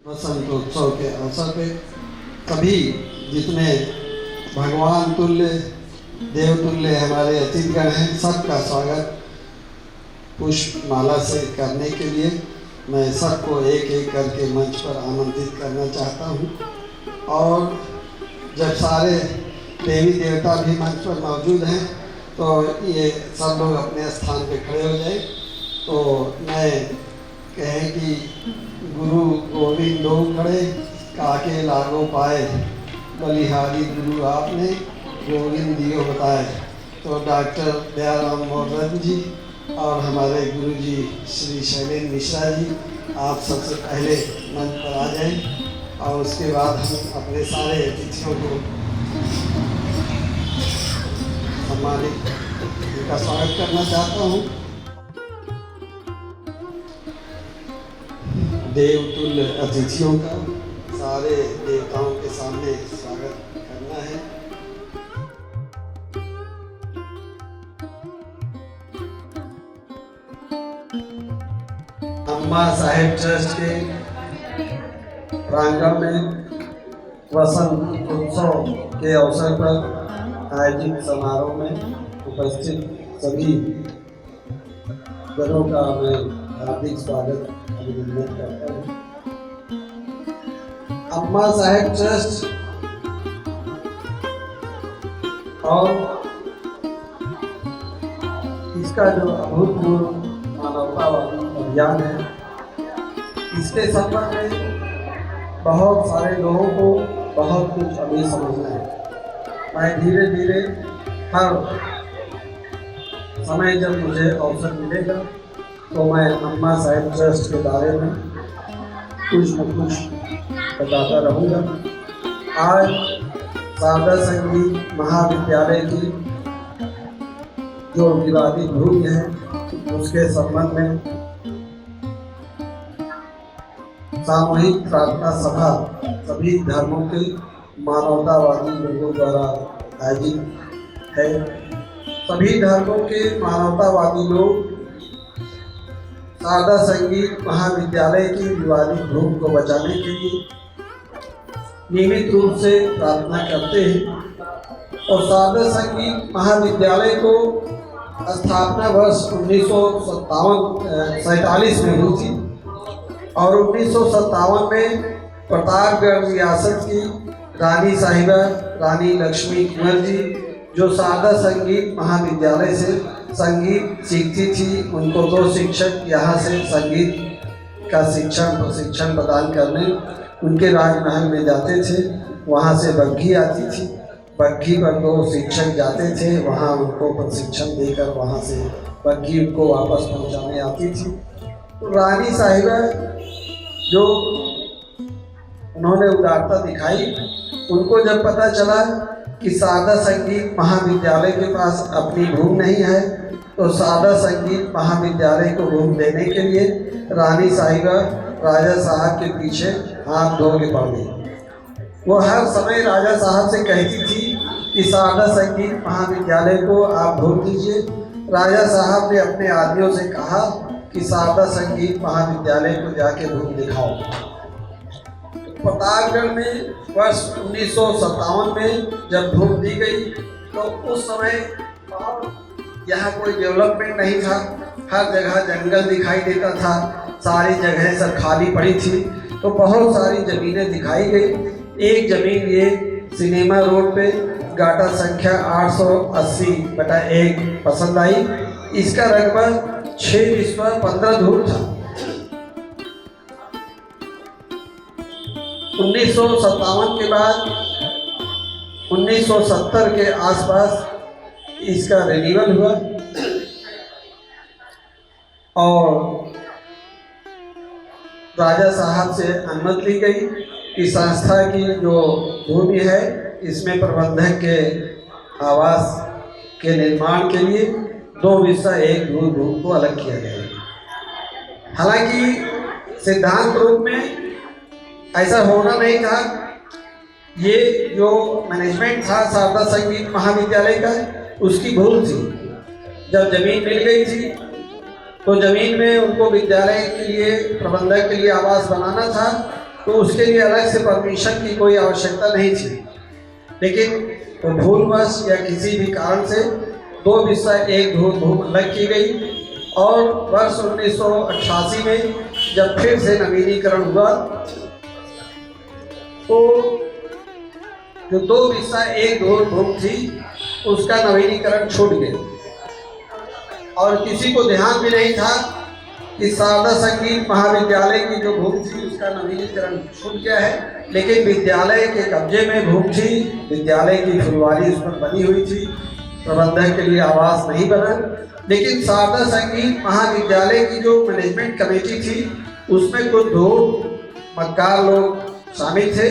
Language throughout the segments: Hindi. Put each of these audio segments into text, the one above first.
वसंतोत्सव के अवसर पे सभी जितने भगवान तुल्य देवतुल्य हमारे अतिथिगण हैं, सबका स्वागत पुष्पमाला से करने के लिए मैं सबको एक एक करके मंच पर आमंत्रित करना चाहता हूँ। और जब सारे देवी देवता भी मंच पर मौजूद हैं तो ये सब लोग अपने स्थान पे खड़े हो जाए। तो मैं कहें कि गुरु गोविंदो खड़े काके लागो पाए, बलिहारी गुरु आपने गोविंद दियो बताए। तो डॉक्टर दयाराम मोहन जी और हमारे गुरु जी श्री शैलेंद्र मिश्रा जी, आप सबसे पहले मंच पर आ जाएं और उसके बाद हम अपने सारे अतिथियों को सम्मानित उनका स्वागत करना चाहता हूँ। देवतुल्य अतिथियों का सारे देवताओं के सामने स्वागत करना है। अम्मा साहिब ट्रस्ट के प्रांगण में वसंत उत्सव के अवसर पर आयोजित समारोह में उपस्थित सभी जनों का मैं हार्दिक स्वागत अभिनंदन करता हूँ। अम्मा साहिब ट्रस्ट और इसका जो अभूतपूर्व मानवतावादी अभियान है, इसके संबंध में बहुत सारे लोगों को बहुत कुछ अभी समझना है। मैं धीरे धीरे हर समय जब मुझे अवसर मिलेगा तो मैं अम्मा साहिब ट्रस्ट के बारे में कुछ न कुछ बताता रहूँगा। आज शारदा संगीत महाविद्यालय की जो विवादित भूमि है उसके संबंध में सामूहिक प्रार्थना सभा सभी धर्मों के मानवतावादी लोगों द्वारा आयोजित है। सभी धर्मों के मानवतावादी लोग शारदा संगीत महाविद्यालय की विवादित भूमि को बचाने के लिए नियमित रूप से प्रार्थना करते हैं। और शारदा संगीत महाविद्यालय को स्थापना वर्ष 1947 में हुई थी और 1957 में प्रतापगढ़ रियासत की रानी साहिबा रानी लक्ष्मी कुंवर जी, जो शारदा संगीत महाविद्यालय से संगीत सीखती थी, उनको 2 शिक्षक यहाँ से संगीत का प्रशिक्षण प्रदान करने उनके राजमहल में जाते थे। वहाँ से बग्घी आती थी, बग्घी पर 2 शिक्षक जाते थे, वहाँ उनको प्रशिक्षण देकर वहाँ से बग्घी उनको वापस पहुँचाने आती थी। तो रानी साहिबा जो उन्होंने उदारता दिखाई, उनको जब पता चला कि शारदा संगीत महाविद्यालय के पास अपनी भूमि नहीं है तो शारदा संगीत महाविद्यालय को भूमि देने के लिए रानी साहिबा राजा साहब के पीछे हाथ धो के पड़ गई। वो हर समय राजा साहब से कहती थी कि शारदा संगीत महाविद्यालय को आप भूमि दीजिए। राजा साहब ने अपने आदमियों से कहा कि शारदा संगीत महाविद्यालय को जाके भूमि दिखाओ। प्रतापगढ़ में वर्ष 1957 में जब भूमि दी गई तो उस समय यहाँ कोई डेवलपमेंट नहीं था, हर जगह जंगल दिखाई देता था, सारी जगह सब खाली पड़ी थी। तो बहुत सारी ज़मीनें दिखाई गई। एक ज़मीन ये सिनेमा रोड पे गाटा संख्या 880/1 पसंद आई। इसका रकबा 6/15 धूर था। 1957 के बाद 1970 के आसपास इसका रिन्यूअल हुआ और राजा साहब से अनुमति ली गई कि संस्था की जो भूमि है इसमें प्रबंधक के आवास के निर्माण के लिए 2/1 भूमि को अलग किया गया। हालांकि सिद्धांत रूप में ऐसा होना नहीं था। ये जो मैनेजमेंट था शारदा संगीत महाविद्यालय का, उसकी भूल थी। जब जमीन मिल गई थी तो जमीन में उनको विद्यालय के लिए प्रबंधक के लिए आवास बनाना था तो उसके लिए अलग से परमिशन की कोई आवश्यकता नहीं थी। लेकिन वो भूलवश या किसी भी कारण से 2 विषय एक भूमि अलग की गई और वर्ष 1988 में जब फिर से नवीनीकरण हुआ तो जो 2 विषय एक भूमि थी उसका नवीनीकरण छूट गया और किसी को ध्यान भी नहीं था कि शारदा संगीत महाविद्यालय की जो भूमि थी उसका नवीनीकरण छूट गया है। लेकिन विद्यालय के कब्जे में भूमि थी, विद्यालय की फुलवारी उस पर बनी हुई थी, प्रबंधक के लिए आवास नहीं बना। लेकिन शारदा संगीत महाविद्यालय की जो मैनेजमेंट कमेटी थी उसमें कुछ धूर्त मक्कार लोग शामिल थे।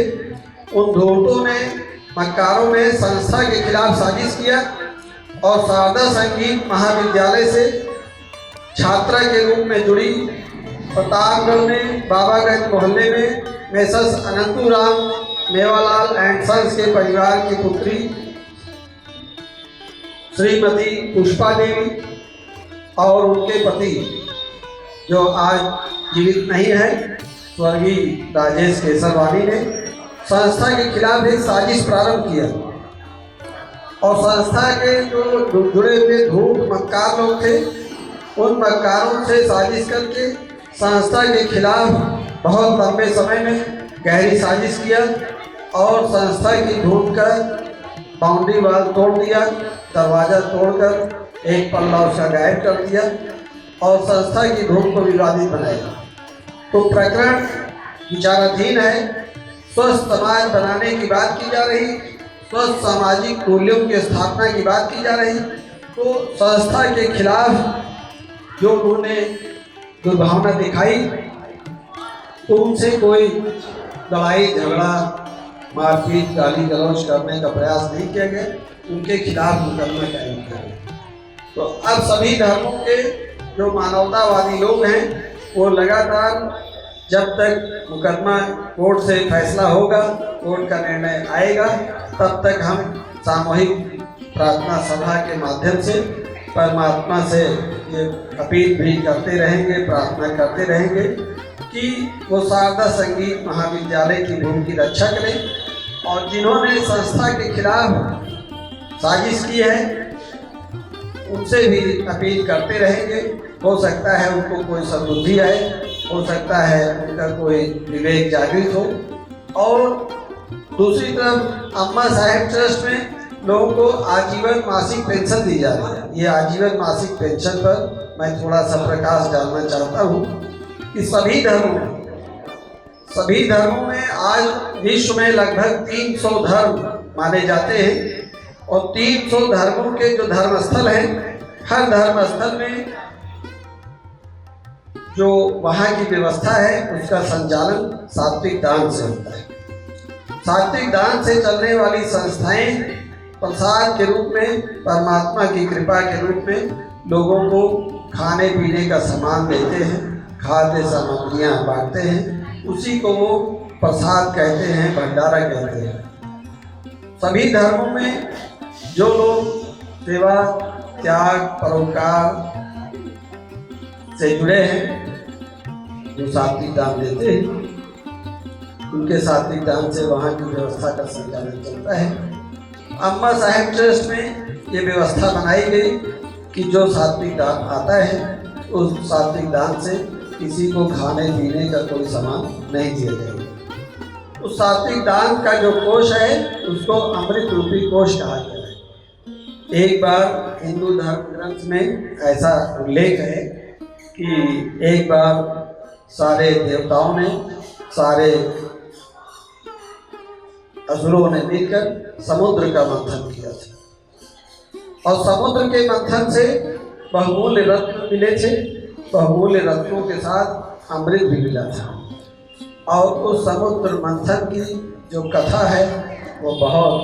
उन धूर्तों ने मक्कारों ने संस्था के खिलाफ साजिश किया और शारदा संगीत महाविद्यालय से छात्रा के रूप में जुड़ी प्रतापगढ़ में बाबागंज मोहल्ले में मेसर्स अनंतुराम मेवालाल एंड सन्स के परिवार की पुत्री श्रीमती पुष्पा देवी और उनके पति जो आज जीवित नहीं है स्वर्गीय राजेश केसरवानी ने संस्था के खिलाफ एक साजिश प्रारंभ किया और संस्था के जो जुड़े हुए धूर्त मक्कार लोग थे उन मक्कारों से साजिश करके संस्था के खिलाफ बहुत लंबे समय में गहरी साजिश किया और संस्था की ढूंढ कर बाउंड्री वाल तोड़ दिया, दरवाज़ा तोड़कर एक पल्ला उसका गायब कर दिया और संस्था की ढूंढ को विवादित बनाया। तो प्रकरण विचाराधीन है। स्वस्थ समाज बनाने की बात की जा रही, स्वस्थ सामाजिक मूल्यों की स्थापना की बात की जा रही, तो संस्था के खिलाफ जो उन्होंने दुर्भावना दिखाई तो उनसे कोई लड़ाई झगड़ा मारपीट गाली गलौज करने का प्रयास नहीं किया गया, उनके खिलाफ मुकदमा कायम किया गया। तो अब सभी धर्मों के जो मानवतावादी लोग हैं वो लगातार जब तक मुकदमा कोर्ट से फैसला होगा, कोर्ट का निर्णय आएगा, तब तक हम सामूहिक प्रार्थना सभा के माध्यम से परमात्मा से ये अपील भी करते रहेंगे, प्रार्थना करते रहेंगे कि वो शारदा संगीत महाविद्यालय की भूमि की रक्षा करें और जिन्होंने संस्था के खिलाफ साजिश की है उनसे भी अपील करते रहेंगे। हो सकता है उनको कोई सद्बुद्धि आए, हो सकता है उनका कोई विवेक जागृत हो। और दूसरी तरफ अम्मा साहेब ट्रस्ट में लोगों को आजीवन मासिक पेंशन दी जा रही है। ये आजीवन मासिक पेंशन पर मैं थोड़ा सा प्रकाश डालना चाहता हूँ कि सभी धर्मों में आज विश्व में लगभग 300 धर्म माने जाते हैं और 300 धर्मों के जो धर्मस्थल हैं, हर धर्मस्थल में जो वहाँ की व्यवस्था है उसका संचालन सात्विक दान से होता है। सात्विक दान से चलने वाली संस्थाएं प्रसाद के रूप में, परमात्मा की कृपा के रूप में लोगों को खाने पीने का सामान देते हैं, खाद्य सामग्रियाँ बांटते हैं, उसी को वो प्रसाद कहते हैं, भंडारा कहते हैं। सभी धर्मों में जो लोग सेवा त्याग परोपकार से जुड़े हैं, जो सात्विक दान देते हैं, उनके सात्विक दान से वहाँ की व्यवस्था का संचालन चलता है। अम्मा साहेब ट्रस्ट में ये व्यवस्था बनाई गई कि जो सात्विक दान आता है उस सात्विक दान से किसी को खाने पीने का कोई सामान नहीं दिया जाएगा। उस सात्विक दान का जो कोष है उसको अमृत रूपी कोष कहा गया है। एक बार हिंदू धर्म ग्रंथ में ऐसा उल्लेख है कि एक बार सारे देवताओं ने, सारे असुरों ने मिलकर समुद्र का मंथन किया था और समुद्र के मंथन से बहुमूल्य रत्न मिले थे, बहुमूल्य रत्नों के साथ अमृत भी मिला था। और उस समुद्र मंथन की जो कथा है वो बहुत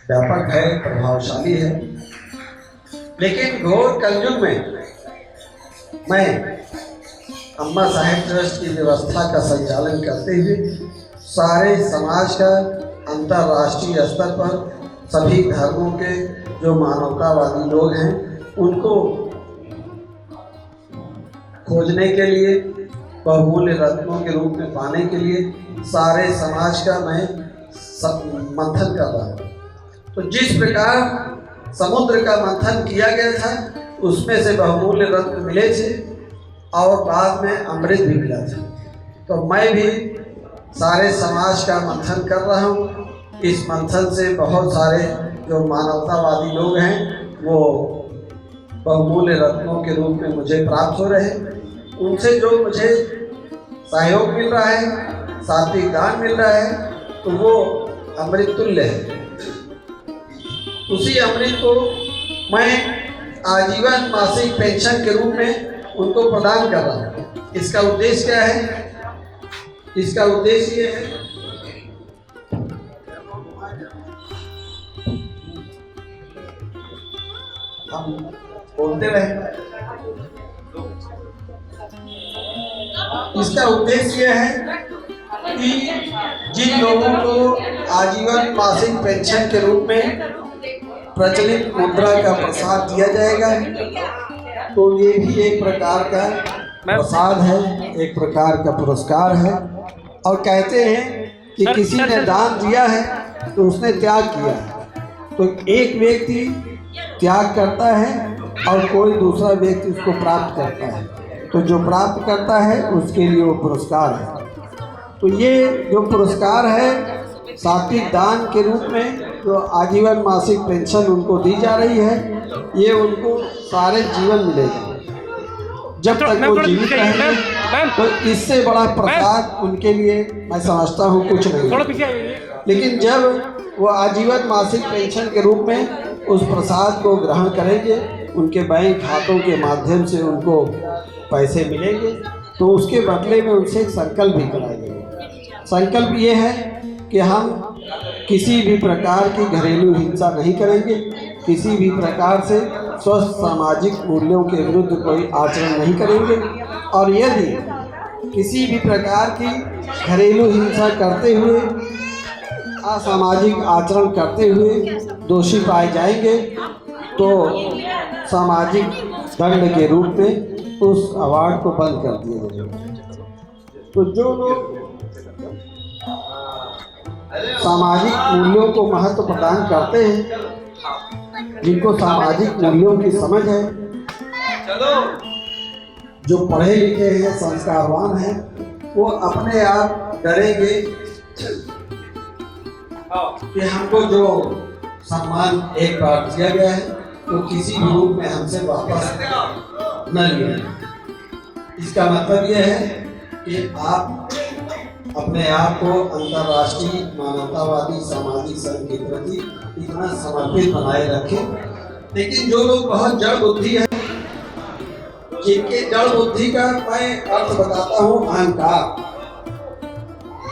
व्यापक है, प्रभावशाली है। लेकिन घोर कलयुग में मैं अम्मा साहेब ट्रस्ट की व्यवस्था का संचालन करते हुए सारे समाज का अंतर्राष्ट्रीय स्तर पर सभी धर्मों के जो मानवतावादी लोग हैं उनको खोजने के लिए, बहुमूल्य रत्नों के रूप में पाने के लिए सारे समाज का मैं मंथन कर रहा हूँ। तो जिस प्रकार समुद्र का मंथन किया गया था उसमें से बहुमूल्य रत्न मिले थे और बाद में अमृत भी मिला था। तो मैं भी सारे समाज का मंथन कर रहा हूँ। इस मंथन से बहुत सारे जो मानवतावादी लोग हैं वो बहुमूल्य रत्नों के रूप में मुझे प्राप्त हो रहे हैं। उनसे जो मुझे सहयोग मिल रहा है, सात्विक दान मिल रहा है, तो वो अमृत तुल्य है। उसी अमृत को मैं आजीवन मासिक पेंशन के रूप में उनको प्रदान कर रहा हूँ। इसका उद्देश्य क्या है? इसका उद्देश्य ये है हम बोलते रहे। इसका उद्देश्य यह है कि जिन लोगों को आजीवन मासिक पेंशन के रूप में प्रचलित मुद्रा का प्रसाद दिया जाएगा, तो ये भी एक प्रकार का प्रसाद है, एक प्रकार का पुरस्कार है। और कहते हैं कि किसी ने दान दिया है तो उसने त्याग किया है। तो एक व्यक्ति त्याग करता है और कोई दूसरा व्यक्ति उसको प्राप्त करता है, तो जो प्राप्त करता है उसके लिए वो पुरस्कार है। तो ये जो पुरस्कार है सात्विक दान के रूप में जो आजीवन मासिक पेंशन उनको दी जा रही है, ये उनको सारे जीवन मिलेगा जब तक वो जीवित रहेंगे। तो इससे बड़ा प्रसाद उनके लिए मैं समझता हूँ कुछ नहीं। लेकिन जब वो आजीवन मासिक पेंशन के रूप में उस प्रसाद को ग्रहण करेंगे, उनके बैंक खातों के माध्यम से उनको पैसे मिलेंगे, तो उसके बदले में उनसे एक संकल्प भी कराएंगे। संकल्प ये है कि हम किसी भी प्रकार की घरेलू हिंसा नहीं करेंगे, किसी भी प्रकार से स्वस्थ सामाजिक मूल्यों के विरुद्ध कोई आचरण नहीं करेंगे, और यदि किसी भी प्रकार की घरेलू हिंसा करते हुए, असामाजिक आचरण करते हुए दोषी पाए जाएंगे तो सामाजिक दंड के रूप में उस अवार्ड को बंद कर दिया जाएगा। तो जो लोग सामाजिक मूल्यों को महत्व प्रदान करते हैं, जिनको सामाजिक मूल्यों की समझ है, जो पढ़े लिखे हैं, संस्कारवान हैं, वो अपने आप डरेंगे कि हमको जो सम्मान एक बार दिया गया है तो किसी भी रूप में हमसे वापस न लिया। इसका मतलब यह है कि आप अपने आप को अंतर्राष्ट्रीय मानवतावादी सामाजिक संघ के प्रति इतना समर्पित बनाए रखें। लेकिन जो लोग बहुत जड़ बुद्धि है, जिनके जड़ बुद्धि का मैं अर्थ बताता हूँ अहंकार,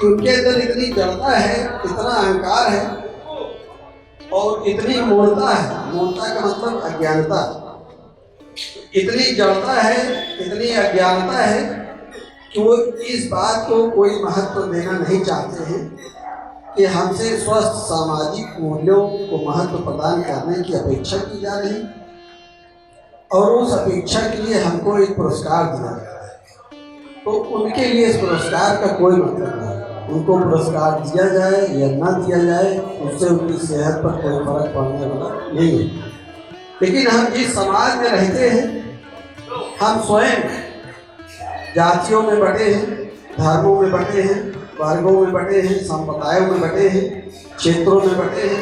उनके अंदर इतनी जड़ता है, इतना अहंकार है और इतनी मूढ़ता है। मूढ़ता का मतलब अज्ञानता। इतनी जड़ता है, इतनी अज्ञानता है कि वो इस बात को कोई महत्व देना नहीं चाहते हैं कि हमसे स्वस्थ सामाजिक मूल्यों को महत्व प्रदान करने की अपेक्षा की जा रही, और उस अपेक्षा के लिए हमको एक पुरस्कार दिया जा रहा है। तो उनके लिए इस पुरस्कार का कोई मतलब नहीं। उनको पुरस्कार दिया जाए या न दिया जाए, उससे उनकी सेहत पर कोई फर्क पड़ने वाला नहीं है। लेकिन हम जिस समाज में रहते हैं, हम स्वयं जातियों में बटे हैं, धर्मों में बटे हैं, वर्गों में बटे हैं, संप्रदायों में बटे हैं, क्षेत्रों में बटे हैं।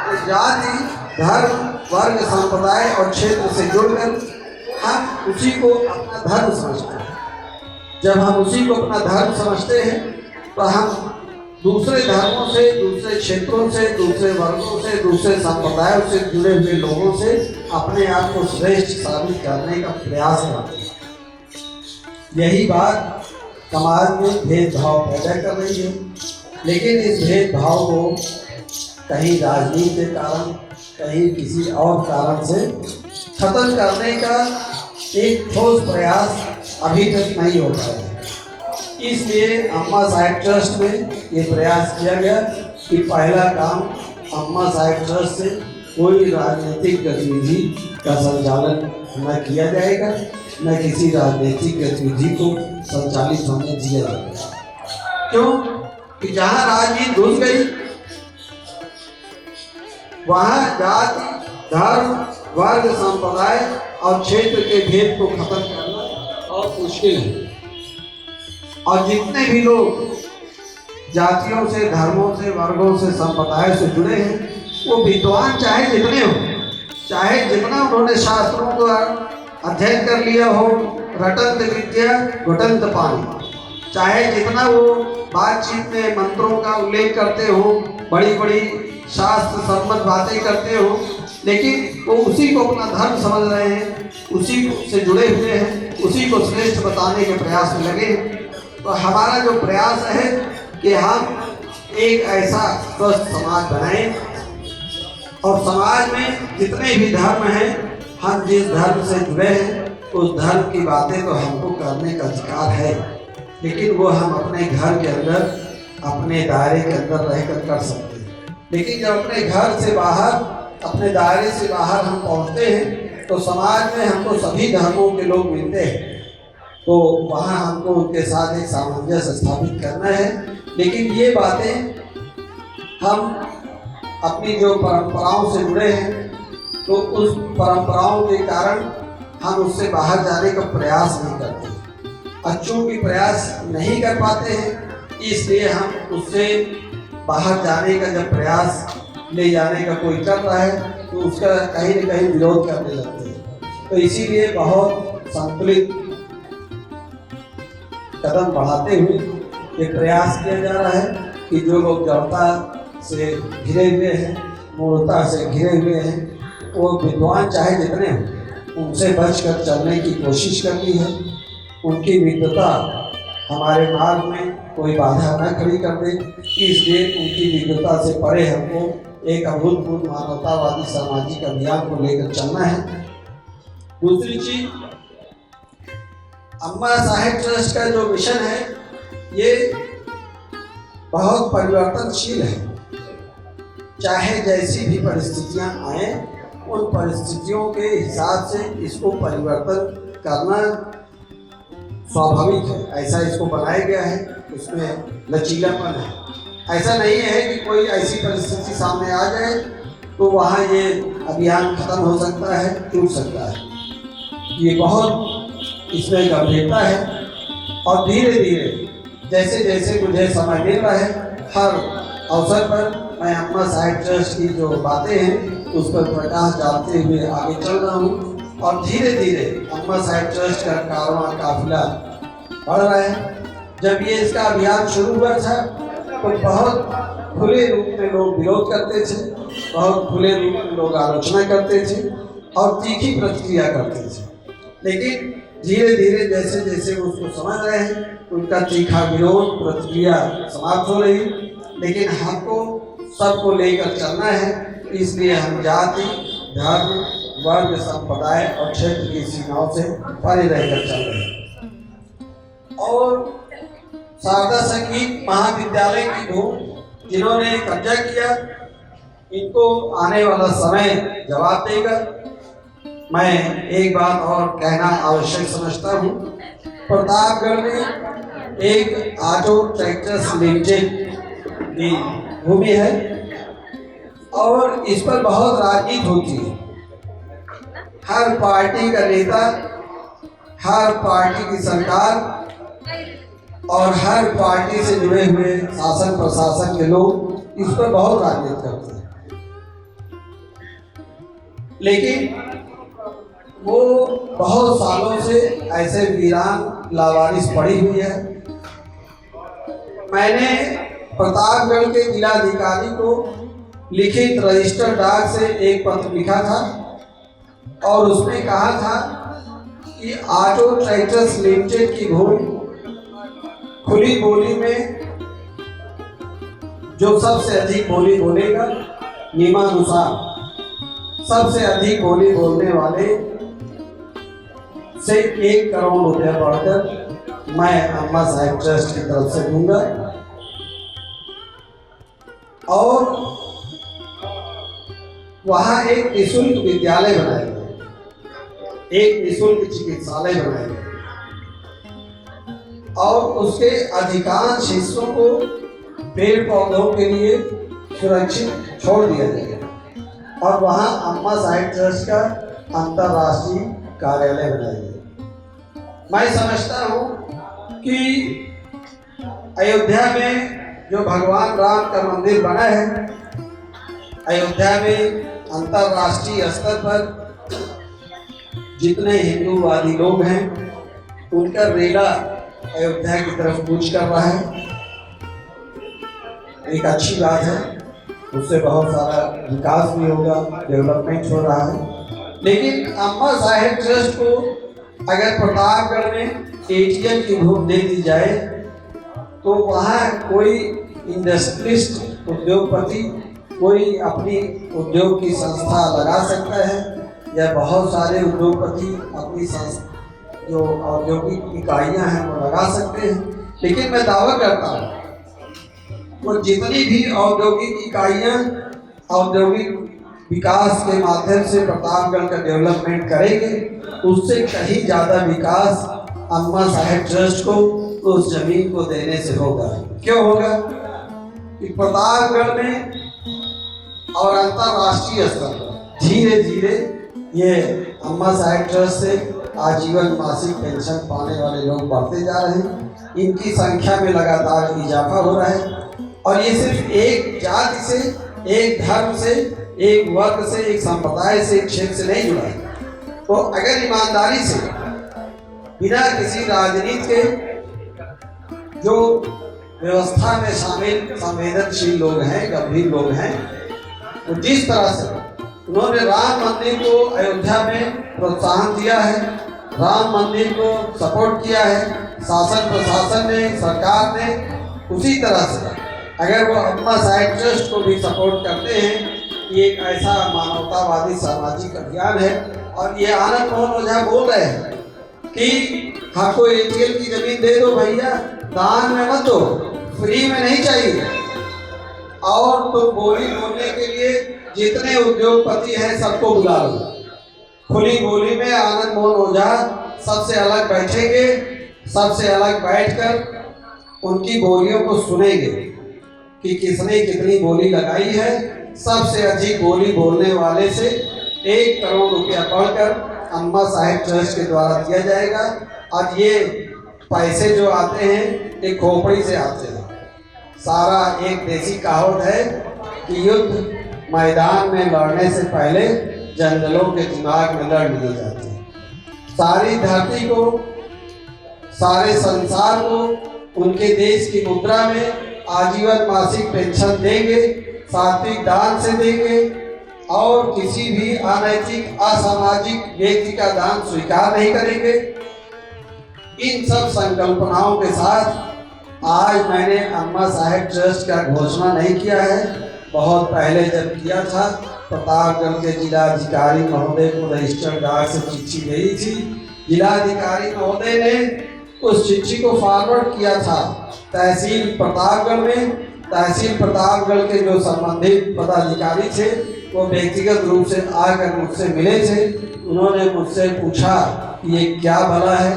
तो जाति, धर्म, वर्ग, संप्रदाय और क्षेत्र से जुड़कर हम उसी को अपना धर्म समझते हैं। जब हम उसी को अपना धर्म समझते हैं तो हम दूसरे धर्मों से, दूसरे क्षेत्रों से, दूसरे वर्गों से, दूसरे संप्रदायों से जुड़े हुए लोगों से अपने आप को श्रेष्ठ साबित करने का प्रयास करते हैं। यही बात समाज में भेदभाव पैदा कर रही है। लेकिन इस भेदभाव को कहीं राजनीति के कारण, कहीं किसी और कारण से खत्म करने का एक ठोस प्रयास अभी तक नहीं हो पाया है। इसलिए अम्मा साहिब ट्रस्ट में ये प्रयास किया गया कि पहला काम अम्मा साहिब ट्रस्ट से कोई राजनीतिक गतिविधि का संचालन न किया जाएगा, न किसी राजनीतिक गतिविधि को संचालित होने दिया जाएगा। क्यों कि जहाँ राजनीति घुस गई वहाँ जाति, धर्म, वर्ग, संप्रदाय और क्षेत्र के भेद को खत्म करना और मुश्किल है। और जितने भी लोग जातियों से, धर्मों से, वर्गों से, संप्रदाय से जुड़े हैं, वो विद्वान चाहे जितने हो, चाहे जितना उन्होंने शास्त्रों का अध्ययन कर लिया हो, रटंत विद्या घुटंत पानी, चाहे जितना वो बातचीत में मंत्रों का उल्लेख करते हो, बड़ी बड़ी शास्त्र सम्मत बातें करते हो, लेकिन वो उसी को अपना धर्म समझ रहे हैं, उसी से जुड़े हुए हैं, उसी को श्रेष्ठ बताने के प्रयास में लगे हैं। तो हमारा जो प्रयास है कि हम एक ऐसा स्वस्थ समाज बनाएं और समाज में जितने भी धर्म हैं, हम जिस धर्म से जुड़े हैं उस धर्म की बातें तो हमको करने का अधिकार है, लेकिन वो हम अपने घर के अंदर, अपने दायरे के अंदर रहकर कर सकते हैं। लेकिन जब अपने घर से बाहर, अपने दायरे से बाहर हम पहुंचते हैं तो समाज में हमको सभी धर्मों के लोग मिलते हैं, तो वहाँ हमको उनके साथ एक सामंजस्य स्थापित करना है। लेकिन ये बातें हम अपनी जो परंपराओं से जुड़े हैं तो उस परंपराओं के कारण हम उससे बाहर जाने का प्रयास नहीं करते, चूंकि प्रयास नहीं कर पाते हैं इसलिए हम उससे बाहर जाने का जब प्रयास ले जाने का कोई कर रहा है तो उसका कहीं न कहीं विरोध करने लगते हैं। तो इसीलिए बहुत संतुलित कदम बढ़ाते हुए ये प्रयास किया जा रहा है कि जो लोग जड़ता से घिरे हुए हैं, मूर्खता से घिरे हुए हैं, वो विद्वान चाहे जितने हों, उनसे बचकर चलने की कोशिश करनी है। उनकी विद्वता हमारे मार्ग में कोई बाधा न खड़ी कर दे, इसलिए उनकी विद्वता से परे हमको एक अभूतपूर्व मानवतावादी सामाजिक अभियान को लेकर चलना है। दूसरी चीज, अम्मा साहिब ट्रस्ट का जो मिशन है ये बहुत परिवर्तनशील है। चाहे जैसी भी परिस्थितियां आए, उन परिस्थितियों के हिसाब से इसको परिवर्तन करना स्वाभाविक है, ऐसा इसको बनाया गया है, उसमें लचीलापन है। ऐसा नहीं है कि कोई ऐसी परिस्थिति सामने आ जाए तो वहाँ ये अभियान खत्म हो सकता है, टूट सकता है। ये बहुत इसमें गंभीरता है और धीरे धीरे जैसे जैसे मुझे समय मिल रहा है, हर अवसर पर मैं अम्मा साहिब ट्रस्ट की जो बातें हैं उस पर प्रकाश डालते हुए आगे चल रहा हूँ और धीरे धीरे अम्मा साहिब ट्रस्ट का कारवां काफिला बढ़ रहा है। जब ये इसका अभियान शुरू हुआ था तो बहुत खुले रूप में लोग विरोध करते थे, बहुत खुले रूप में लोग आलोचना करते थे और तीखी प्रतिक्रिया करते थे, लेकिन धीरे धीरे जैसे जैसे उसको समझ रहे हैं उनका तीखा विरोध प्रतिक्रिया समाप्त हो रही। लेकिन हमको सबको लेकर चलना है, इसलिए हम जाति, धर्म, वर्ग, संप्रदाय और क्षेत्र की सीमाओं से परे रहकर चल रहे हैं। और शारदा संगीत महाविद्यालय की धूम जिन्होंने कब्जा किया, इनको आने वाला समय जवाब देगा। मैं एक बात और कहना आवश्यक समझता हूँ, प्रतापगढ़ में एक ऑटो ट्रैक्टर्स लिमिटेड की भूमि है और इस पर बहुत राजनीति होती है। हर पार्टी का नेता, हर पार्टी की सरकार और हर पार्टी से जुड़े हुए शासन प्रशासन के लोग इस पर बहुत राजनीति करते हैं, लेकिन वो बहुत सालों से ऐसे वीरान लावारिस पड़ी हुई है। मैंने प्रतापगढ़ के जिलाधिकारी को लिखित रजिस्टर डाक से एक पत्र लिखा था और उसमें कहा था कि ऑटो ट्रैक्टर्स लिमिटेड की भूमि खुली बोली में जो सबसे अधिक बोली बोलेगा, नियमानुसार सबसे अधिक बोली बोलने वाले से 1 करोड़ रुपया बढ़कर मैं अम्मा साहिब ट्रस्ट की तरफ से दूंगा और वहाँ एक निःशुल्क विद्यालय बनाया गया, एक निःशुल्क चिकित्सालय बनाया गया और उसके अधिकांश हिस्सों को पेड़ पौधों के लिए सुरक्षित छोड़ दिया गया और वहाँ अम्मा साहिब ट्रस्ट का अंतर्राष्ट्रीय कार्यालय बनाया गया। मैं समझता हूँ कि अयोध्या में जो भगवान राम का मंदिर बना है, अयोध्या में अंतर्राष्ट्रीय स्तर पर जितने हिंदूवादी लोग हैं उनका रेला अयोध्या की तरफ कूच कर रहा है। एक अच्छी बात है, उससे बहुत सारा विकास भी होगा, डेवलपमेंट हो रहा है। लेकिन अम्मा साहिब ट्रस्ट को अगर प्रतापगढ़ में एटीएम की धूप दे दी जाए तो वहाँ कोई इंडस्ट्रियलिस्ट उद्योगपति कोई अपनी उद्योग की संस्था लगा सकता है या बहुत सारे उद्योगपति अपनी जो औद्योगिक इकाइयाँ हैं वो लगा सकते हैं। लेकिन मैं दावा करता हूँ वो जितनी भी औद्योगिक इकाइयाँ औद्योगिक विकास के माध्यम से प्रतापगढ़ का डेवलपमेंट करेंगे उससे कहीं ज़्यादा विकास अम्मा साहिब ट्रस्ट को उस जमीन को देने से होगा। क्यों होगा कि प्रतापगढ़ में और अंतर्राष्ट्रीय स्तर पर धीरे धीरे ये अम्मा साहिब ट्रस्ट से आजीवन मासिक पेंशन पाने वाले लोग बढ़ते जा रहे हैं। इनकी संख्या में लगातार इजाफा हो रहा है और ये सिर्फ एक जाति से, एक धर्म से, एक वर्ग से, एक संप्रदाय से, एक क्षेत्र से नहीं जुड़ा है। तो अगर ईमानदारी से बिना किसी राजनीति के जो व्यवस्था में शामिल संवेदनशील लोग हैं, गंभीर लोग हैं, तो जिस तरह से उन्होंने राम मंदिर को अयोध्या में प्रोत्साहन दिया है, राम मंदिर को सपोर्ट किया है शासन प्रशासन ने, सरकार ने, उसी तरह से अगर वो अम्मा साहिब ट्रस्ट को भी सपोर्ट करते हैं, ये एक ऐसा मानवतावादी सामाजिक अभियान है। और ये आनंद मोहन ओझा बोल रहे हैं कि हमको एटीएम की जमीन दे दो भैया, दान में मत दो, फ्री में नहीं चाहिए। और तो बोली बोलने के लिए जितने उद्योगपति हैं सबको बुला लो, खुली बोली में आनंद मोहन ओझा सबसे अलग बैठेंगे, सबसे अलग बैठकर उनकी बोलियों को सुनेंगे कि किसने कितनी बोली लगाई है। सबसे अधिक बोली बोलने वाले से 1 करोड़ रुपया बढ़कर अम्मा साहिब ट्रस्ट के द्वारा दिया जाएगा। और ये पैसे जो आते हैं ये खोपड़ी से आते हैं। सारा एक देसी कहावत है कि युद्ध मैदान में लड़ने से पहले जंगलों के दिमाग में लड़ लिए जाते हैं। सारी धरती को, सारे संसार को उनके देश की मुद्रा में आजीवन मासिक पेंशन देंगे, सात्विक दान से देंगे और किसी भी अनैतिक असामाजिक व्यक्ति का दान स्वीकार नहीं करेंगे। इन सब संकल्पनाओं के साथ आज मैंने अम्मा साहिब ट्रस्ट का घोषणा नहीं किया है, बहुत पहले जब किया था प्रतापगढ़ के जिलाधिकारी महोदय को रजिस्टर्ड डाक से चिट्ठी गई थी। जिलाधिकारी महोदय ने उस चिट्ठी को फॉरवर्ड किया था तहसील प्रतापगढ़ में। तहसील प्रतापगढ़ के जो संबंधित पदाधिकारी थे वो व्यक्तिगत रूप से आकर मुझसे मिले थे। उन्होंने मुझसे पूछा कि ये क्या भला है,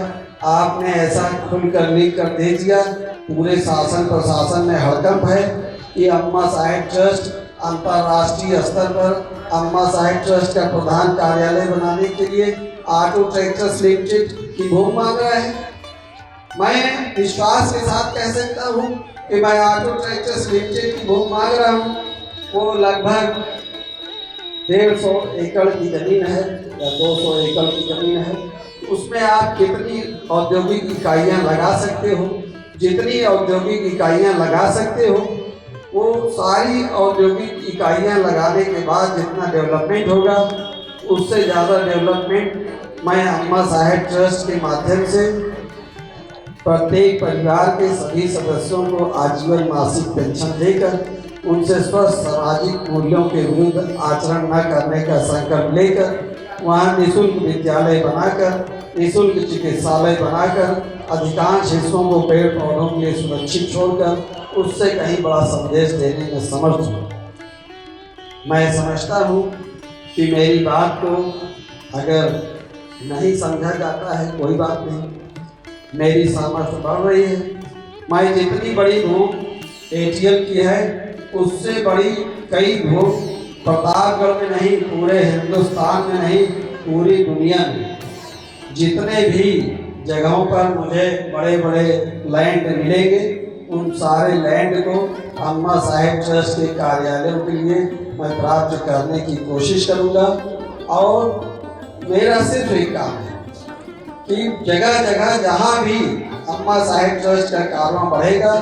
आपने ऐसा खुलकर लिख कर दे दिया। पूरे शासन प्रशासन में हड़कंप है कि अम्मा साहिब ट्रस्ट अंतर्राष्ट्रीय स्तर पर अम्मा साहिब ट्रस्ट का प्रधान कार्यालय बनाने के लिए ऑटो ट्रैक्टर्स लिमिटेड की भूमि मांग रहा है। मैं विश्वास के साथ कह सकता हूँ कि मैं ऑटो ट्रैक्टर्स लिमिटेड की भूमि मांग रहा हूँ। वो लगभग 150 एकड़ की ज़मीन है या 200 एकड़ की ज़मीन है। उसमें आप कितनी औद्योगिक इकाइयाँ लगा सकते हो, जितनी औद्योगिक इकाइयाँ लगा सकते हो वो सारी औद्योगिक इकाइयाँ लगाने के बाद जितना डेवलपमेंट होगा उससे ज़्यादा डेवलपमेंट मैं अम्मा साहिब ट्रस्ट के माध्यम से प्रत्येक परिवार के सभी सदस्यों को आजीवन मासिक पेंशन देकर उनसे स्वस्थ सामाजिक मूल्यों के विरुद्ध आचरण न करने का संकल्प लेकर वहाँ निःशुल्क विद्यालय बनाकर, निःशुल्क चिकित्सालय बनाकर, अधिकांश हिस्सों को पेड़ पौधों के लिए सुरक्षित छोड़कर उससे कहीं बड़ा संदेश देने में समर्थ हूँ। मैं समझता हूँ कि मेरी बात को अगर नहीं समझा जाता है कोई बात नहीं, मेरी सामर्थ्य बढ़ रही है। मैं जितनी बड़ी धूम एटीएम की है उससे बड़ी कई धूम प्रतापगढ़ में नहीं, पूरे हिंदुस्तान में नहीं, पूरी दुनिया में जितने भी जगहों पर मुझे बड़े बड़े लैंड मिलेंगे उन सारे लैंड को अम्मा साहेब ट्रस्ट के कार्यालयों के लिए मैं प्राप्त करने की कोशिश करूंगा। और मेरा सिर्फ एक काम है कि जगह जगह जहाँ भी अम्मा साहेब ट्रस्ट का कारवां बढ़ेगा,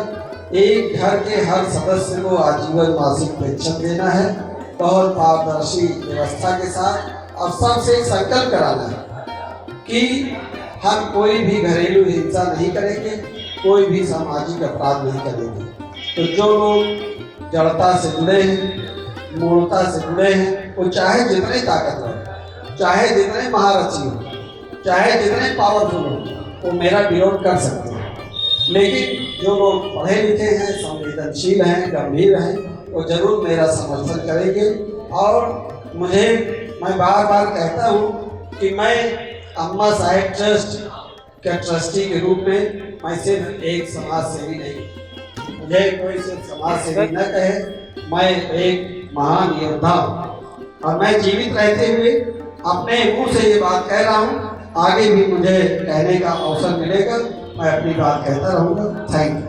एक घर के हर सदस्य को आजीवन मासिक पेंशन देना है और पारदर्शी व्यवस्था के साथ और सबसे संकल्प कराना है कि हम कोई भी घरेलू हिंसा नहीं करेंगे, कोई भी सामाजिक अपराध नहीं करेंगे। तो जो लोग जड़ता से जुड़े हैं, मूर्खता से जुड़े हैं, वो चाहे जितने ताकतवर, चाहे जितने महारथी हो, चाहे जितने पावरफुल हो, वो मेरा विरोध कर सकते हैं। लेकिन जो लोग पढ़े लिखे हैं, संवेदनशील हैं, गंभीर हैं, वो जरूर मेरा समर्थन करेंगे। और मैं बार बार कहता हूँ कि मैं अम्मा साहेब ट्रस्ट के ट्रस्टी के रूप में मैं सिर्फ एक समाज सेवी नहीं, मुझे कोई सिर्फ समाज सेवी न कहे, मैं एक महान योद्धा हूँ। और मैं जीवित रहते हुए अपने मुंह से ये बात कह रहा हूँ, आगे भी मुझे कहने का अवसर मिलेगा, मैं अपनी बात कहता रहूँगा। Thank you.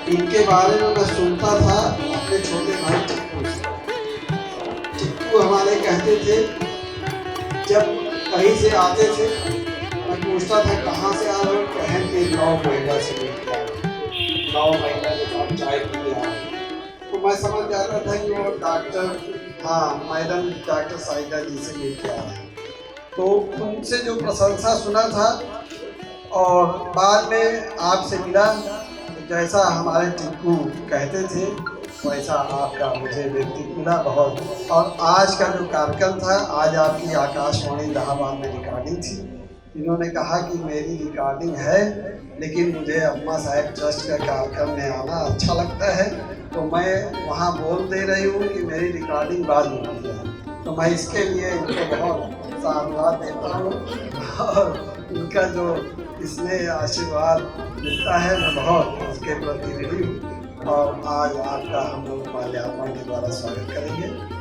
इनके बारे में मैं सुनता था अपने छोटे भाई टिक्कू से। टिक्कू हमारे कहते थे, जब कहीं से आते थे मैं पूछता था कहाँ से आ रहे हो, बहन के 9 महिला से मिलते आ रहे, 9 महिला के साथ चाय पीते आ रहे। तो मैं समझ जाता था कि वो डॉक्टर, हाँ मैडम डॉक्टर साहिदा जी से मिलते आ रहे हैं। तो उनसे जो प्रशंसा सुना था और बाद में आपसे मिला, तो जैसा हमारे टिक्कू कहते थे वैसा आपका मुझे व्यक्तित्व मिला बहुत। और आज का जो कार्यक्रम था, आज आपकी आकाशवाणी इलाहाबाद में रिकॉर्डिंग थी। इन्होंने कहा कि मेरी रिकॉर्डिंग है लेकिन मुझे अम्मा साहब ट्रस्ट का कार्यक्रम में आना अच्छा लगता है, तो मैं वहाँ बोल दे रही हूँ कि मेरी रिकॉर्डिंग बाद में की जाए। तो मैं इसके लिए इनको बहुत साधुवाद देता हूँ और इनका जो इसमें आशीर्वाद मिलता है मैं बहुत उसके प्रति ऋणी हूँ। और आज आपका हम लोग माल्यार्पण के द्वारा स्वागत करेंगे।